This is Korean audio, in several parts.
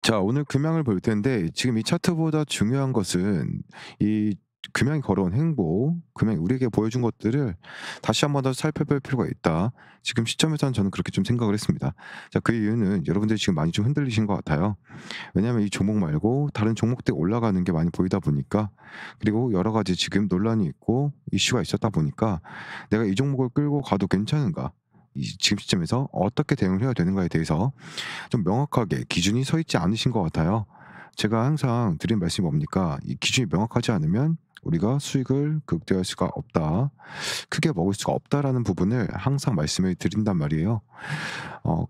자, 오늘 금양을 볼 텐데 지금 이 차트보다 중요한 것은 이 금양이 걸어온 행보, 금양이 우리에게 보여준 것들을 다시 한 번 더 살펴볼 필요가 있다. 지금 시점에서는 저는 그렇게 좀 생각을 했습니다. 자, 그 이유는 여러분들이 지금 많이 좀 흔들리신 것 같아요. 왜냐하면 이 종목 말고 다른 종목들 올라가는 게 많이 보이다 보니까, 그리고 여러 가지 지금 논란이 있고 이슈가 있었다 보니까 내가 이 종목을 끌고 가도 괜찮은가? 지금 시점에서 어떻게 대응을 해야 되는가에 대해서 좀 명확하게 기준이 서 있지 않으신 것 같아요. 제가 항상 드린 말씀이 뭡니까? 이 기준이 명확하지 않으면 우리가 수익을 극대화할 수가 없다. 크게 먹을 수가 없다라는 부분을 항상 말씀을 드린단 말이에요.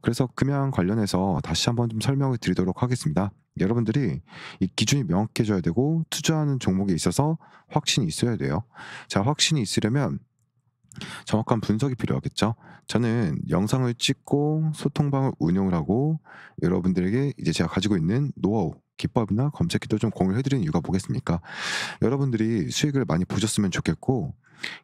그래서 금양 관련해서 다시 한번 좀 설명을 드리도록 하겠습니다. 여러분들이 이 기준이 명확해져야 되고 투자하는 종목에 있어서 확신이 있어야 돼요. 자, 확신이 있으려면 정확한 분석이 필요하겠죠. 저는 영상을 찍고 소통방을 운영을 하고 여러분들에게 이제 제가 가지고 있는 노하우, 기법이나 검색기도 좀 공유해 드리는 이유가 뭐겠습니까? 여러분들이 수익을 많이 보셨으면 좋겠고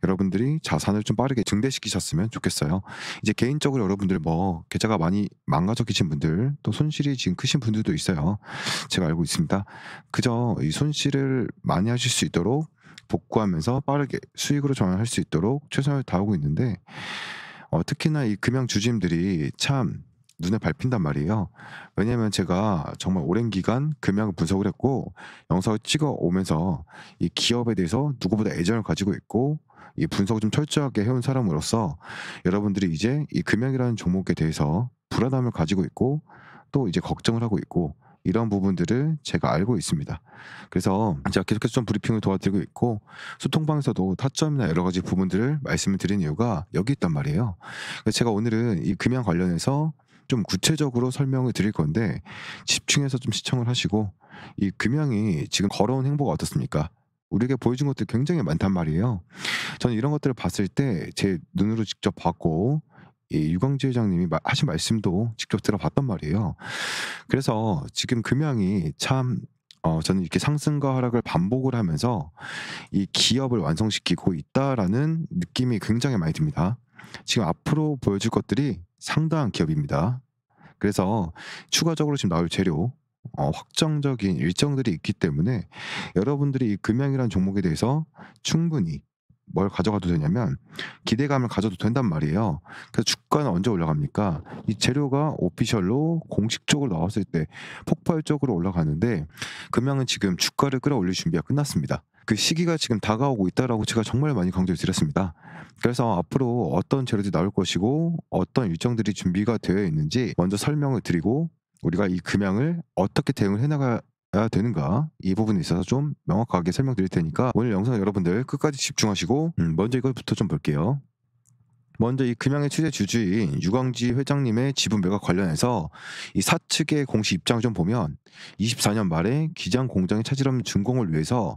여러분들이 자산을 좀 빠르게 증대시키셨으면 좋겠어요. 이제 개인적으로 여러분들 뭐 계좌가 많이 망가져 계신 분들, 또 손실이 지금 크신 분들도 있어요. 제가 알고 있습니다. 그저 이 손실을 많이 하실 수 있도록 복구하면서 빠르게 수익으로 전환할 수 있도록 최선을 다하고 있는데, 특히나 이 금양 주주님들이 참 눈에 밟힌단 말이에요. 왜냐면 제가 정말 오랜 기간 금양을 분석을 했고 영상을 찍어 오면서 이 기업에 대해서 누구보다 애정을 가지고 있고 이 분석을 좀 철저하게 해온 사람으로서 여러분들이 이제 이 금양이라는 종목에 대해서 불안함을 가지고 있고 또 이제 걱정을 하고 있고 이런 부분들을 제가 알고 있습니다. 그래서 제가 계속해서 좀 브리핑을 도와드리고 있고 소통방에서도 타점이나 여러 가지 부분들을 말씀을 드린 이유가 여기 있단 말이에요. 그래서 제가 오늘은 이 금양 관련해서 좀 구체적으로 설명을 드릴 건데 집중해서 좀 시청을 하시고, 이 금양이 지금 걸어온 행보가 어떻습니까? 우리에게 보여준 것들이 굉장히 많단 말이에요. 저는 이런 것들을 봤을 때 제 눈으로 직접 봤고 이 유광지 회장님이 하신 말씀도 직접 들어봤단 말이에요. 그래서 지금 금양이 참 저는 이렇게 상승과 하락을 반복을 하면서 이 기업을 완성시키고 있다라는 느낌이 굉장히 많이 듭니다. 지금 앞으로 보여줄 것들이 상당한 기업입니다. 그래서 추가적으로 지금 나올 재료, 확정적인 일정들이 있기 때문에 여러분들이 이 금양이라는 종목에 대해서 충분히 뭘 가져가도 되냐면 기대감을 가져도 된단 말이에요. 그래서 주가는 언제 올라갑니까? 이 재료가 오피셜로 공식적으로 나왔을 때 폭발적으로 올라가는데, 금양은 지금 주가를 끌어올릴 준비가 끝났습니다. 그 시기가 지금 다가오고 있다라고 제가 정말 많이 강조를 드렸습니다. 그래서 앞으로 어떤 재료들이 나올 것이고 어떤 일정들이 준비가 되어 있는지 먼저 설명을 드리고 우리가 이 금양을 어떻게 대응을 해 나가야 되는가, 이 부분에 있어서 좀 명확하게 설명드릴 테니까 오늘 영상 여러분들 끝까지 집중하시고 먼저 이것부터 좀 볼게요. 먼저 이 금양의 최대 주주인 유광지 회장님의 지분 매각 관련해서 이 사측의 공식 입장을 좀 보면 24년 말에 기장 공장의 차질 없는 준공을 위해서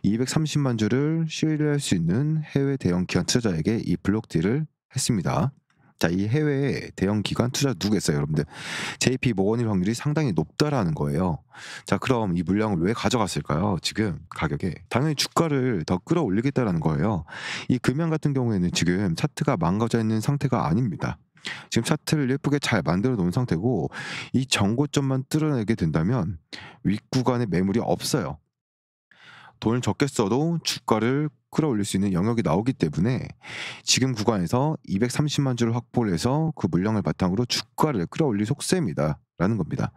230만 주를 실뢰할 수 있는 해외 대형 기관 투자자에게 이 블록 딜을 했습니다. 자, 이 해외 대형 기관 투자 누구겠어요, 여러분들? JP 모건일 확률이 상당히 높다라는 거예요. 자, 그럼 이 물량을 왜 가져갔을까요? 지금 가격에 당연히 주가를 더 끌어올리겠다라는 거예요. 이 금양 같은 경우에는 지금 차트가 망가져 있는 상태가 아닙니다. 지금 차트를 예쁘게 잘 만들어 놓은 상태고 이 정고점만 뚫어내게 된다면 윗구간에 매물이 없어요. 돈을 적게 써도 주가를 끌어올릴 수 있는 영역이 나오기 때문에 지금 구간에서 230만 주를 확보를 해서 그 물량을 바탕으로 주가를 끌어올릴 속셈이다 라는 겁니다.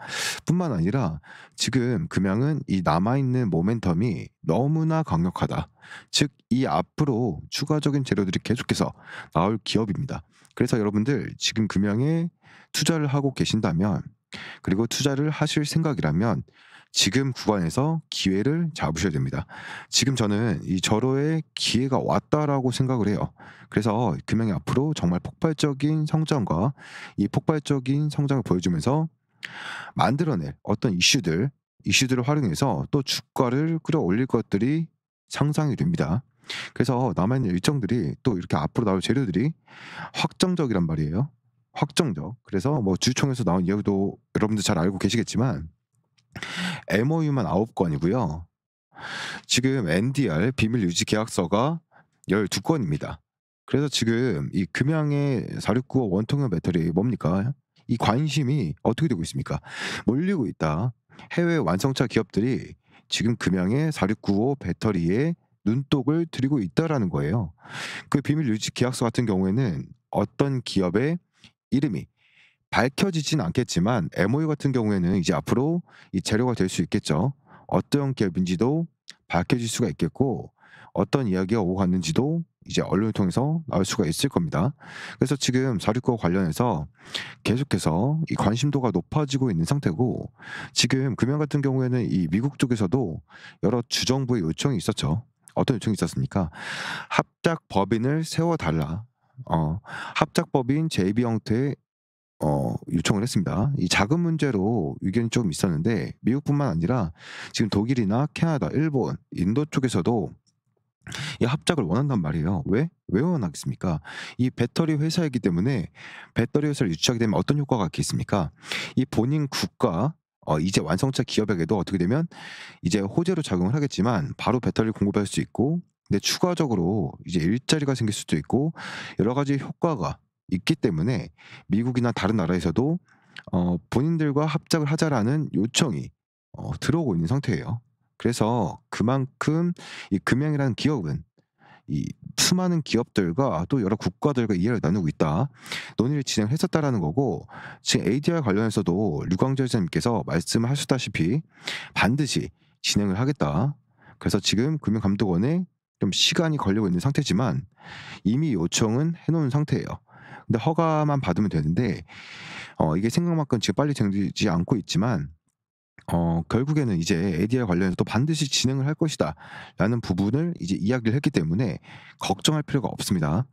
뿐만 아니라 지금 금양은 이 남아있는 모멘텀이 너무나 강력하다. 즉 이 앞으로 추가적인 재료들이 계속해서 나올 기업입니다. 그래서 여러분들 지금 금양에 투자를 하고 계신다면, 그리고 투자를 하실 생각이라면 지금 구간에서 기회를 잡으셔야 됩니다. 지금 저는 이 절호의 기회가 왔다라고 생각을 해요. 그래서 금양이 앞으로 정말 폭발적인 성장과 이 폭발적인 성장을 보여주면서 만들어낼 어떤 이슈들을 활용해서 또 주가를 끌어올릴 것들이 상상이 됩니다. 그래서 남아있는 일정들이 또 이렇게 앞으로 나올 재료들이 확정적이란 말이에요. 확정적. 그래서 뭐 주총에서 나온 이야기도 여러분들 잘 알고 계시겠지만 MOU만 9건이고요. 지금 NDR 비밀 유지 계약서가 12건입니다. 그래서 지금 이 금양의 4695 원통형 배터리 뭡니까? 이 관심이 어떻게 되고 있습니까? 몰리고 있다. 해외 완성차 기업들이 지금 금양의 4695 배터리에 눈독을 들이고 있다라는 거예요. 그 비밀 유지 계약서 같은 경우에는 어떤 기업의 이름이 밝혀지진 않겠지만 MOU 같은 경우에는 이제 앞으로 이 재료가 될 수 있겠죠. 어떤 기업인지도 밝혀질 수가 있겠고 어떤 이야기가 오고 갔는지도 이제 언론을 통해서 나올 수가 있을 겁니다. 그래서 지금 469 관련해서 계속해서 이 관심도가 높아지고 있는 상태고 지금 금연 같은 경우에는 이 미국 쪽에서도 여러 주정부의 요청이 있었죠. 어떤 요청이 있었습니까? 합작 법인을 세워달라. 합작법인 JB 형태의 요청을 했습니다. 이 자금 문제로 의견이 좀 있었는데 미국뿐만 아니라 지금 독일이나 캐나다, 일본, 인도 쪽에서도 이 합작을 원한단 말이에요. 왜 원하겠습니까? 이 배터리 회사이기 때문에 배터리 회사를 유치하게 되면 어떤 효과가 있겠습니까? 이 본인 국가 이제 완성차 기업에게도 어떻게 되면 이제 호재로 작용을 하겠지만 바로 배터리를 공급할 수 있고 근데 추가적으로 이제 일자리가 생길 수도 있고 여러 가지 효과가 있기 때문에 미국이나 다른 나라에서도 본인들과 합작을 하자라는 요청이 들어오고 있는 상태예요. 그래서 그만큼 이 금양이라는 기업은 이 수많은 기업들과 또 여러 국가들과 이해를 나누고 있다. 논의를 진행했었다라는 거고 지금 ADR 관련해서도 류광재 선생님께서 말씀하셨다시피 반드시 진행을 하겠다. 그래서 지금 금융감독원에 좀 시간이 걸리고 있는 상태지만 이미 요청은 해놓은 상태예요. 근데 허가만 받으면 되는데 이게 생각만큼 지금 빨리 되지 않고 있지만 결국에는 이제 ADR 관련해서 또 반드시 진행을 할 것이다라는 부분을 이제 이야기를 했기 때문에 걱정할 필요가 없습니다.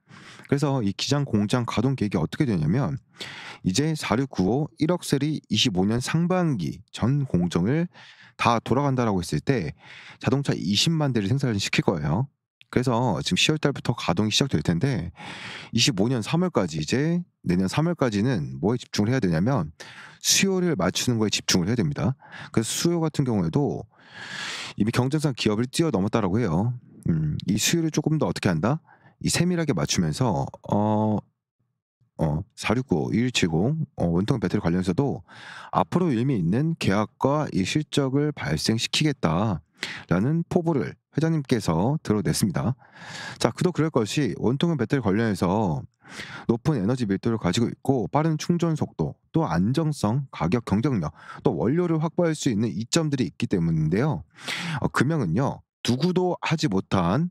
그래서 이 기장 공장 가동 계획이 어떻게 되냐면 이제 4695 1억 셀이 25년 상반기 전 공정을 다 돌아간다라고 했을 때 자동차 20만 대를 생산을 시킬 거예요. 그래서 지금 10월 달부터 가동이 시작될 텐데 25년 3월까지 이제 내년 3월까지는 뭐에 집중을 해야 되냐면 수요를 맞추는 거에 집중을 해야 됩니다. 그래서 수요 같은 경우에도 이미 경쟁상 기업을 뛰어넘었다라고 해요. 이 수요를 조금 더 어떻게 한다? 이 세밀하게 맞추면서 469, 2170 원통 배터리 관련해서도 앞으로 의미 있는 계약과 이 실적을 발생시키겠다라는 포부를 회장님께서 드러냈습니다. 자, 그도 그럴 것이 원통형 배터리 관련해서 높은 에너지 밀도를 가지고 있고 빠른 충전 속도, 또 안정성, 가격 경쟁력, 또 원료를 확보할 수 있는 이점들이 있기 때문인데요. 금형은요 누구도 하지 못한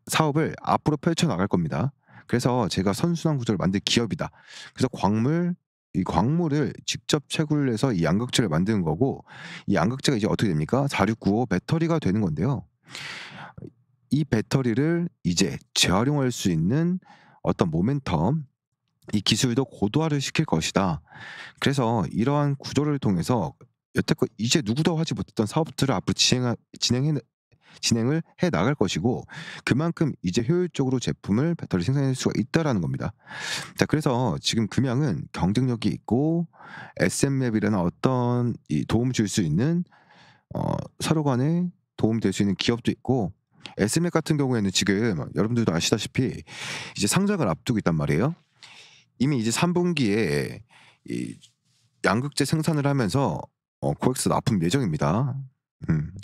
사업을 앞으로 펼쳐나갈 겁니다. 그래서 제가 선순환 구조를 만든 기업이다. 그래서 이 광물을 직접 채굴을 해서 이 양극재를 만드는 거고 이 양극재가 이제 어떻게 됩니까? 4695 배터리가 되는 건데요. 이 배터리를 이제 재활용할 수 있는 어떤 모멘텀, 이 기술도 고도화를 시킬 것이다. 그래서 이러한 구조를 통해서 여태껏 이제 누구도 하지 못했던 사업들을 앞으로 진행을 해 나갈 것이고 그만큼 이제 효율적으로 제품을 배터리 생산할 수가 있다라는 겁니다. 자, 그래서 지금 금양은 경쟁력이 있고 SM랩이라는 어떤 이 도움을 줄 수 있는 서로 간에 도움이 될 수 있는 기업도 있고 SM랩 같은 경우에는 지금 여러분들도 아시다시피 이제 상장을 앞두고 있단 말이에요. 이미 이제 3분기에 이 양극재 생산을 하면서 코엑스 납품 예정입니다.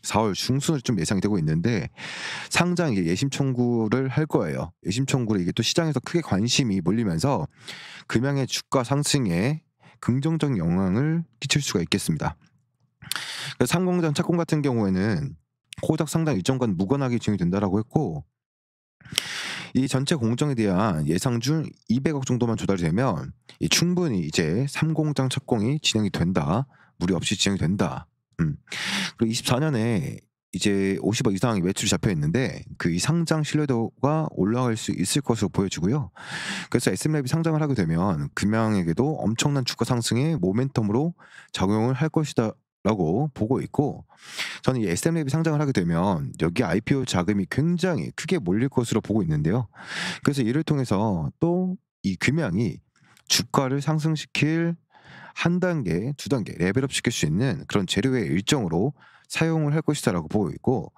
4월 중순쯤 예상이 되고 있는데 상장 이게 예심 청구를 할 거예요. 예심 청구를 이게 또 시장에서 크게 관심이 몰리면서 금양의 주가 상승에 긍정적인 영향을 끼칠 수가 있겠습니다. 그래서 상공장 착공 같은 경우에는 코작 상장 일정간 무관하게 진행이 된다라고 했고 이 전체 공정에 대한 예상중 200억 정도만 조달이 되면 충분히 이제 3공장 착공이 진행이 된다. 무리 없이 진행이 된다. 그리고 24년에 이제 50억 이상의 매출이 잡혀 있는데 그 이 상장 신뢰도가 올라갈 수 있을 것으로 보여지고요. 그래서 SM랩이 상장을 하게 되면 금양에게도 엄청난 주가 상승의 모멘텀으로 작용을 할 것이다. 라고 보고 있고 저는 이 SM랩이 상장을 하게 되면 여기 IPO 자금이 굉장히 크게 몰릴 것으로 보고 있는데요. 그래서 이를 통해서 또 이 금양이 주가를 상승시킬 한 단계, 두 단계 레벨업 시킬 수 있는 그런 재료의 일정으로 사용을 할 것이다라고 보고 있고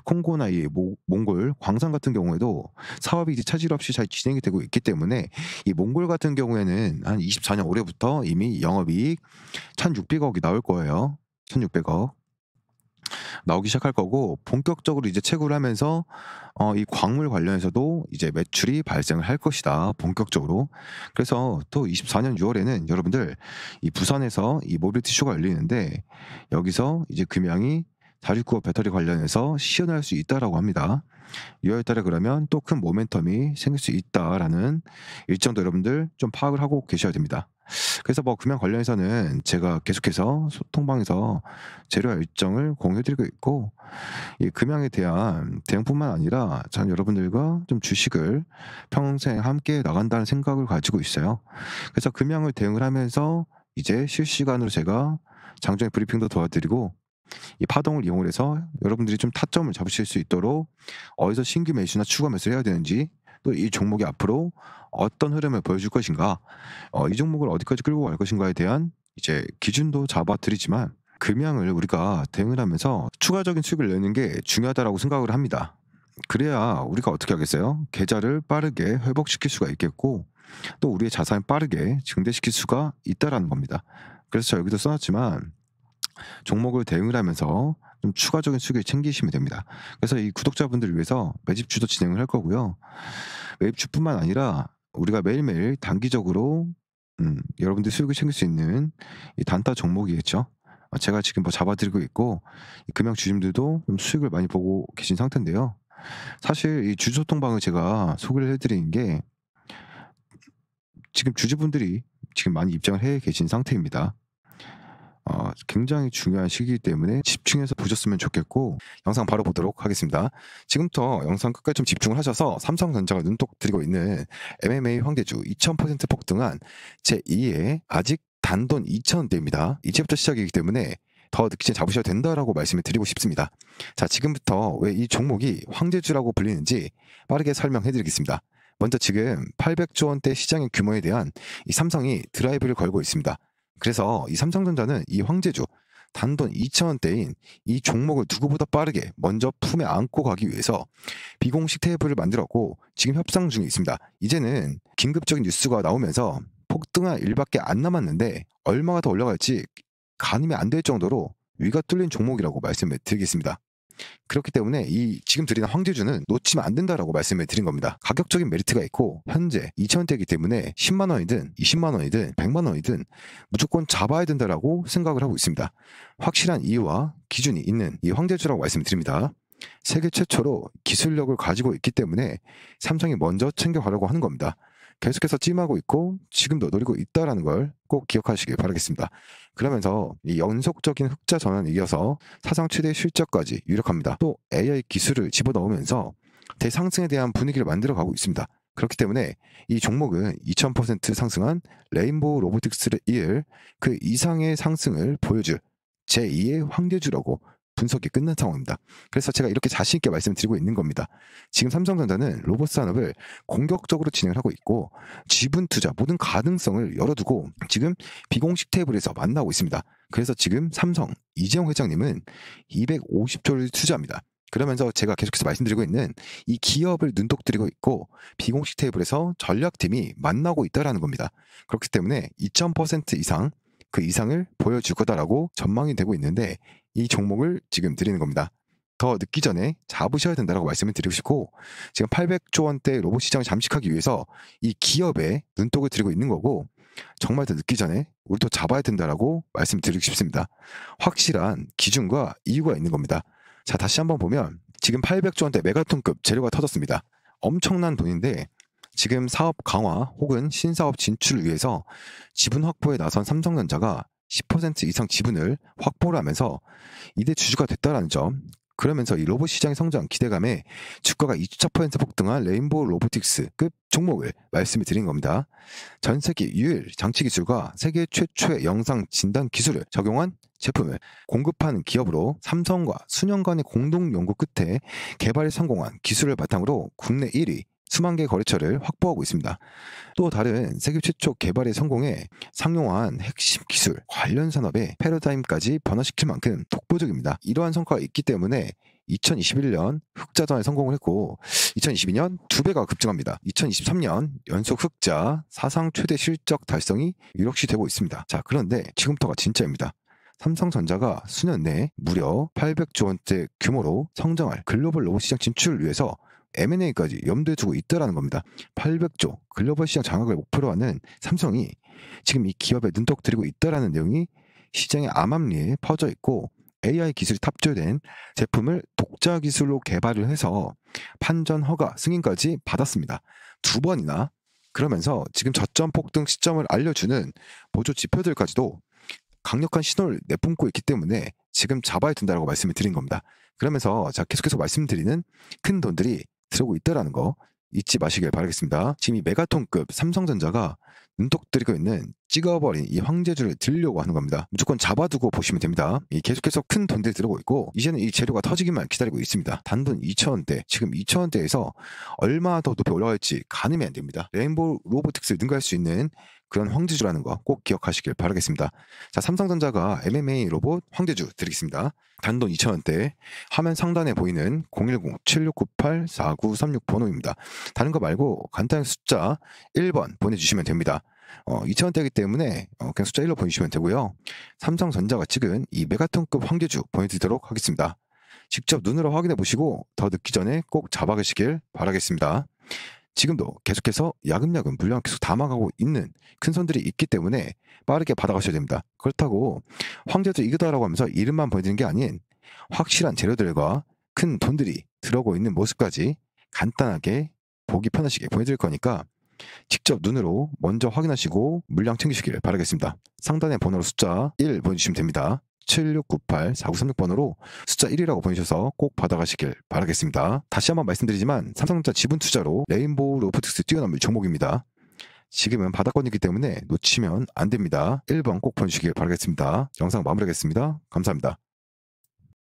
콩고나 이 몽골 광산 같은 경우에도 사업이 이제 차질 없이 잘 진행이 되고 있기 때문에 이 몽골 같은 경우에는 한 24년 올해부터 이미 영업이익 1,600억이 나올 거예요. 1,600억 나오기 시작할 거고, 본격적으로 이제 채굴을 하면서 이 광물 관련해서도 이제 매출이 발생을 할 것이다, 본격적으로. 그래서 또 24년 6월에는 여러분들 이 부산에서 이 모빌리티 쇼가 열리는데, 여기서 이제 금양이 469호 배터리 관련해서 시연을 할 수 있다라고 합니다. 6월 달에 그러면 또 큰 모멘텀이 생길 수 있다라는 일정도 여러분들 좀 파악을 하고 계셔야 됩니다. 그래서 뭐 금양 관련해서는 제가 계속해서 소통방에서 재료 일정을 공유해드리고 있고, 이 금양에 대한 대응뿐만 아니라 전 여러분들과 좀 주식을 평생 함께 나간다는 생각을 가지고 있어요. 그래서 금양을 대응을 하면서 이제 실시간으로 제가 장중에 브리핑도 도와드리고, 이 파동을 이용을 해서 여러분들이 좀 타점을 잡으실 수 있도록 어디서 신규 매수나 추가 매수를 해야 되는지, 또 이 종목이 앞으로 어떤 흐름을 보여줄 것인가, 이 종목을 어디까지 끌고 갈 것인가에 대한 이제 기준도 잡아드리지만, 금양을 우리가 대응을 하면서 추가적인 수익을 내는 게 중요하다라고 생각을 합니다. 그래야 우리가 어떻게 하겠어요? 계좌를 빠르게 회복시킬 수가 있겠고, 또 우리의 자산을 빠르게 증대시킬 수가 있다라는 겁니다. 그래서 저 여기도 써놨지만, 종목을 대응을 하면서 좀 추가적인 수익을 챙기시면 됩니다. 그래서 이 구독자분들을 위해서 매집주도 진행을 할 거고요. 매집주뿐만 아니라 우리가 매일매일 단기적으로 여러분들 수익을 챙길 수 있는 이 단타 종목이겠죠. 제가 지금 뭐 잡아드리고 있고, 이 금양 주주님들도 좀 수익을 많이 보고 계신 상태인데요. 사실 이 주주소통방을 제가 소개를 해드리는 게 지금 주주분들이 지금 많이 입장을 해 계신 상태입니다. 굉장히 중요한 시기이기 때문에 집중해서 보셨으면 좋겠고, 영상 바로 보도록 하겠습니다. 지금부터 영상 끝까지 좀 집중을 하셔서 삼성전자가 눈독 들이고 있는 MMA 황대주 2000% 폭등한 제2의 아직 단돈 2,000원대입니다. 이제부터 시작이기 때문에 더 늦기 전에 잡으셔야 된다라고 말씀을 드리고 싶습니다. 자, 지금부터 왜 이 종목이 황제주라고 불리는지 빠르게 설명해 드리겠습니다. 먼저 지금 800조 원대 시장의 규모에 대한 이 삼성이 드라이브를 걸고 있습니다. 그래서 이 삼성전자는 이 황제주 단돈 2,000원대인 이 종목을 누구보다 빠르게 먼저 품에 안고 가기 위해서 비공식 테이블을 만들었고, 지금 협상 중에 있습니다. 이제는 긴급적인 뉴스가 나오면서 폭등할 일밖에 안 남았는데 얼마가 더 올라갈지 가늠이 안 될 정도로 위가 뚫린 종목이라고 말씀을 드리겠습니다. 그렇기 때문에 이 지금 드리는 황제주는 놓치면 안 된다라고 말씀을 드린 겁니다. 가격적인 메리트가 있고, 현재 2,000원대이기 때문에 10만 원이든 20만 원이든 100만 원이든 무조건 잡아야 된다라고 생각을 하고 있습니다. 확실한 이유와 기준이 있는 이 황제주라고 말씀드립니다. 세계 최초로 기술력을 가지고 있기 때문에 삼성이 먼저 챙겨가려고 하는 겁니다. 계속해서 찜하고 있고 지금도 노리고 있다는 걸 꼭 기억하시길 바라겠습니다. 그러면서 이 연속적인 흑자 전환에 이어서 사상 최대 실적까지 유력합니다. 또 AI 기술을 집어넣으면서 대상승에 대한 분위기를 만들어가고 있습니다. 그렇기 때문에 이 종목은 2000% 상승한 레인보우 로보틱스를 이을 그 이상의 상승을 보여줄 제2의 황제주라고 분석이 끝난 상황입니다. 그래서 제가 이렇게 자신 있게 말씀드리고 있는 겁니다. 지금 삼성전자는 로봇 산업을 공격적으로 진행을 하고 있고, 지분 투자 모든 가능성을 열어두고 지금 비공식 테이블에서 만나고 있습니다. 그래서 지금 삼성 이재용 회장님은 250조를 투자합니다. 그러면서 제가 계속해서 말씀드리고 있는 이 기업을 눈독 들이고 있고 비공식 테이블에서 전략팀이 만나고 있다는 겁니다. 그렇기 때문에 2000% 이상 그 이상을 보여줄 거다라고 전망이 되고 있는데, 이 종목을 지금 드리는 겁니다. 더 늦기 전에 잡으셔야 된다고 말씀을 드리고 싶고, 지금 800조 원대 로봇 시장을 잠식하기 위해서 이 기업에 눈독을 들이고 있는 거고, 정말 더 늦기 전에 우리도 잡아야 된다라고 말씀드리고 싶습니다. 확실한 기준과 이유가 있는 겁니다. 자, 다시 한번 보면 지금 800조 원대 메가톤급 재료가 터졌습니다. 엄청난 돈인데 지금 사업 강화 혹은 신사업 진출을 위해서 지분 확보에 나선 삼성전자가 10% 이상 지분을 확보를 하면서 이대 주주가 됐다는 점, 그러면서 이 로봇 시장의 성장 기대감에 주가가 2.4% 폭등한 레인보우 로보틱스급 종목을 말씀을 드린 겁니다. 전 세계 유일 장치 기술과 세계 최초의 영상 진단 기술을 적용한 제품을 공급하는 기업으로 삼성과 수년간의 공동 연구 끝에 개발에 성공한 기술을 바탕으로 국내 1위 수만 개 거래처를 확보하고 있습니다. 또 다른 세계 최초 개발에 성공해 상용화한 핵심 기술 관련 산업의 패러다임까지 변화시킬 만큼 독보적입니다. 이러한 성과가 있기 때문에 2021년 흑자 전환에 성공을 했고 2022년 2배가 급증합니다. 2023년 연속 흑자 사상 최대 실적 달성이 유력시 되고 있습니다. 자, 그런데 지금부터가 진짜입니다. 삼성전자가 수년 내에 무려 800조 원대 규모로 성장할 글로벌 로봇 시장 진출을 위해서 M&A까지 염두에 두고 있다라는 겁니다. 800조 글로벌 시장 장악을 목표로 하는 삼성이 지금 이 기업에 눈독 들이고 있다라는 내용이 시장의 암암리에 퍼져 있고, AI 기술이 탑재된 제품을 독자 기술로 개발을 해서 판전 허가 승인까지 받았습니다. 2번이나. 그러면서 지금 저점 폭등 시점을 알려주는 보조 지표들까지도 강력한 신호를 내뿜고 있기 때문에 지금 잡아야 된다고 말씀을 드린 겁니다. 그러면서 계속해서 말씀드리는 큰 돈들이 들어오고 있다는 거 잊지 마시길 바라겠습니다. 지금 이 메가톤급 삼성전자가 눈독 들이고 있는 찍어버린 이 황제주를 들려고 하는 겁니다. 무조건 잡아두고 보시면 됩니다. 계속해서 큰 돈들이 들어오고 있고, 이제는 이 재료가 터지기만 기다리고 있습니다. 단돈 2,000원대, 지금 2,000원대에서 얼마나 더 높이 올라갈지 가늠이 안 됩니다. 레인보우 로보틱스를 능가할 수 있는 그런 황제주라는 거 꼭 기억하시길 바라겠습니다. 자, 삼성전자가 MMA 로봇 황제주 드리겠습니다. 단돈 2,000원대, 화면 상단에 보이는 010-7698-4936 번호입니다. 다른 거 말고 간단히 숫자 1번 보내주시면 됩니다. 2,000원대이기 때문에 그냥 숫자 1로 보내주시면 되고요. 삼성전자가 찍은 이 메가톤급 황제주 보내드리도록 하겠습니다. 직접 눈으로 확인해 보시고 더 늦기 전에 꼭 잡아가시길 바라겠습니다. 지금도 계속해서 야금야금 물량 계속 담아가고 있는 큰 손들이 있기 때문에 빠르게 받아가셔야 됩니다. 그렇다고 황제주 이거다라고 하면서 이름만 보여드리는 게 아닌 확실한 재료들과 큰 돈들이 들어오고 있는 모습까지 간단하게 보기 편하시게 보여드릴 거니까 직접 눈으로 먼저 확인하시고 물량 챙기시길 바라겠습니다. 상단의 번호로 숫자 1 보내주시면 됩니다. 7698-4936번호로 숫자 1이라고 보내주셔서 꼭 받아가시길 바라겠습니다. 다시 한번 말씀드리지만 삼성전자 지분 투자로 레인보우 로보틱스 뛰어넘을 종목입니다. 지금은 바닥권이기 때문에 놓치면 안 됩니다. 1번 꼭 보내주시길 바라겠습니다. 영상 마무리하겠습니다. 감사합니다.